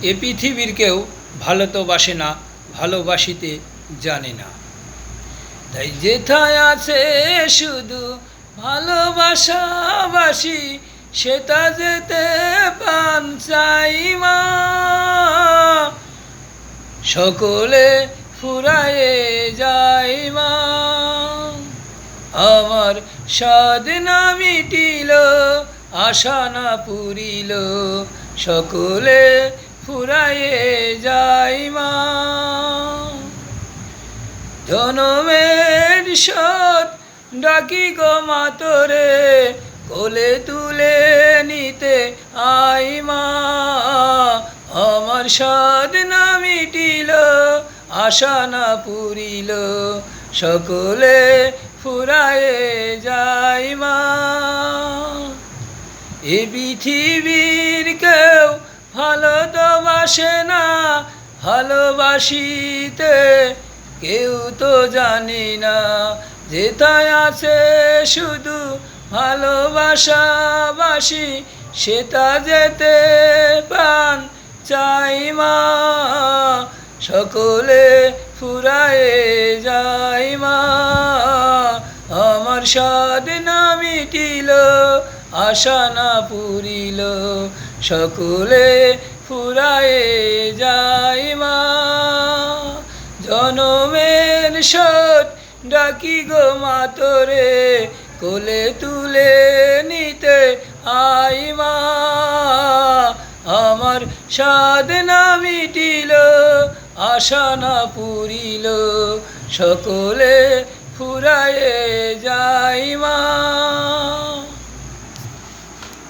এ পৃথিবীর কেউ ভালো তো বাসে না, ভালোবাসিতে জানে না। তাই যেথায় আছে শুধু ভালোবাসাবাসি, সেটা যেতে প্রাণ চাই মা। সকলে ফুরায়ে যায় মা, আমার সাধ না মিটিল, আশা না পুরিল, সকলে ফুরায়ে যায় মা। জনমের শোধ ডাকি গো মা তোরে, কোলে তুলে নিতে আই মা। আমার সাধ না মিটিল, আশা না পুরিল, সকলে ফুরায়ে যায় মা। এ পৃথিবীর কেউ ভালো তো বাসে না, ভালোবাসিতে কেউ তো জানি না। যেথায় আছে শুধু ভালোবাসাবাসি, সেটা যেতে প্রাণ চাই মা। সকলে ফুরায়ে যায় মা, আমার সাধ না মিটিল, আশা না পুরিল, সকলে ফুরায়ে যায় মা। জনমের শোধ ডাকি গো মা তোরে, কোলে তুলে নিতে আই মা। আমার সাধ না মিটিল, আশা না পুরিল, সকলে ফুরায়ে যায় মা।